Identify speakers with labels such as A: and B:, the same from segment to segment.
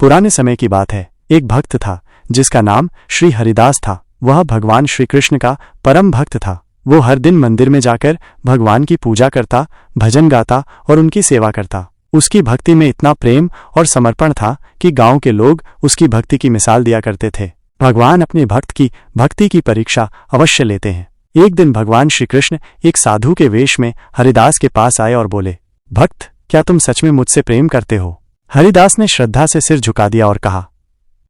A: पुराने समय की बात है। एक भक्त था जिसका नाम श्री हरिदास था। वह भगवान श्री कृष्ण का परम भक्त था। वो हर दिन मंदिर में जाकर भगवान की पूजा करता, भजन गाता और उनकी सेवा करता। उसकी भक्ति में इतना प्रेम और समर्पण था कि गांव के लोग उसकी भक्ति की मिसाल दिया करते थे। भगवान अपने भक्त की भक्ति की परीक्षा अवश्य लेते हैं। एक दिन भगवान श्री कृष्ण एक साधु के वेश में हरिदास के पास आए और बोले, भक्त, क्या तुम सच में मुझसे प्रेम करते हो? हरिदास ने श्रद्धा से सिर झुका दिया और कहा,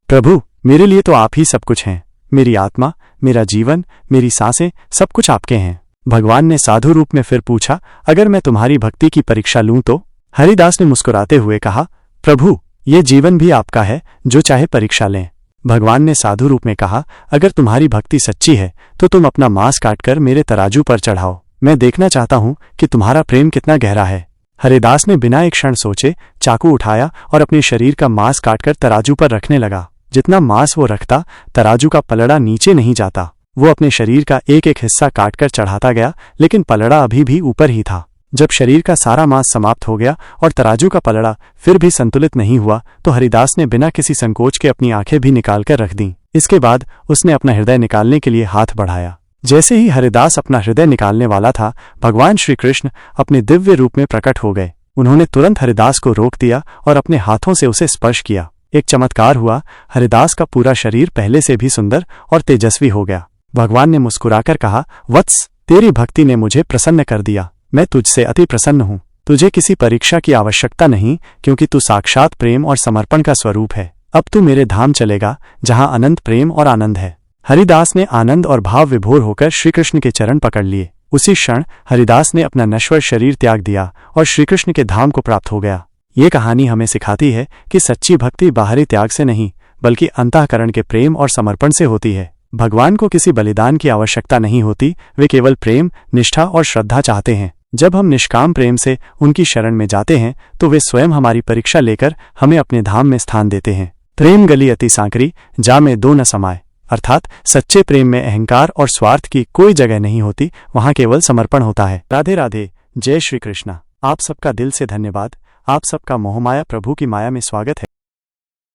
A: प्रभु, मेरे लिए तो आप ही सब कुछ हैं। मेरी आत्मा, मेरा जीवन, मेरी सांसें, सब कुछ आपके हैं। भगवान ने साधु रूप में फिर पूछा, अगर मैं तुम्हारी भक्ति की परीक्षा लूं तो? हरिदास ने मुस्कुराते हुए कहा, प्रभु, ये जीवन भी आपका है, जो चाहे परीक्षा लें। भगवान ने साधु रूप में कहा, अगर तुम्हारी भक्ति सच्ची है तो तुम अपना मांस काटकर मेरे तराजू पर चढ़ाओ। मैं देखना चाहता हूं कि तुम्हारा प्रेम कितना गहरा है। हरिदास ने बिना एक क्षण सोचे चाकू उठाया और अपने शरीर का मांस काटकर तराजू पर रखने लगा। जितना मांस वो रखता, तराजू का पलड़ा नीचे नहीं जाता। वो अपने शरीर का एक एक हिस्सा काटकर चढ़ाता गया, लेकिन पलड़ा अभी भी ऊपर ही था। जब शरीर का सारा मांस समाप्त हो गया और तराजू का पलड़ा फिर भी संतुलित नहीं हुआ, तो हरिदास ने बिना किसी संकोच के अपनी आंखें भी निकालकर रख दी। इसके बाद उसने अपना हृदय निकालने के लिए हाथ बढ़ाया। जैसे ही हरिदास अपना हृदय निकालने वाला था, भगवान श्री कृष्ण अपने दिव्य रूप में प्रकट हो गए। उन्होंने तुरंत हरिदास को रोक दिया और अपने हाथों से उसे स्पर्श किया। एक चमत्कार हुआ। हरिदास का पूरा शरीर पहले से भी सुंदर और तेजस्वी हो गया। भगवान ने मुस्कुराकर कहा, वत्स, तेरी भक्ति ने मुझे प्रसन्न कर दिया। मैं तुझसे अति प्रसन्न हूँ। तुझे किसी परीक्षा की आवश्यकता नहीं, क्योंकि तू साक्षात प्रेम और समर्पण का स्वरूप है। अब तू मेरे धाम चलेगा, जहाँ अनंत प्रेम और आनंद है। हरिदास ने आनंद और भाव विभोर होकर श्रीकृष्ण के चरण पकड़ लिए। उसी क्षण हरिदास ने अपना नश्वर शरीर त्याग दिया और श्रीकृष्ण के धाम को प्राप्त हो गया। ये कहानी हमें सिखाती है कि सच्ची भक्ति बाहरी त्याग से नहीं, बल्कि अंतःकरण के प्रेम और समर्पण से होती है। भगवान को किसी बलिदान की आवश्यकता नहीं होती। वे केवल प्रेम, निष्ठा और श्रद्धा चाहते हैं। जब हम निष्काम प्रेम से उनकी शरण में जाते हैं, तो वे स्वयं हमारी परीक्षा लेकर हमें अपने धाम में स्थान देते हैं। प्रेम गली अति सांकरी, जा में दो न समाये। अर्थात सच्चे प्रेम में अहंकार और स्वार्थ की कोई जगह नहीं होती, वहां केवल समर्पण होता है। राधे राधे। जय श्री कृष्णा। आप सबका दिल से धन्यवाद। आप सबका मोहमाया प्रभु की माया में स्वागत है।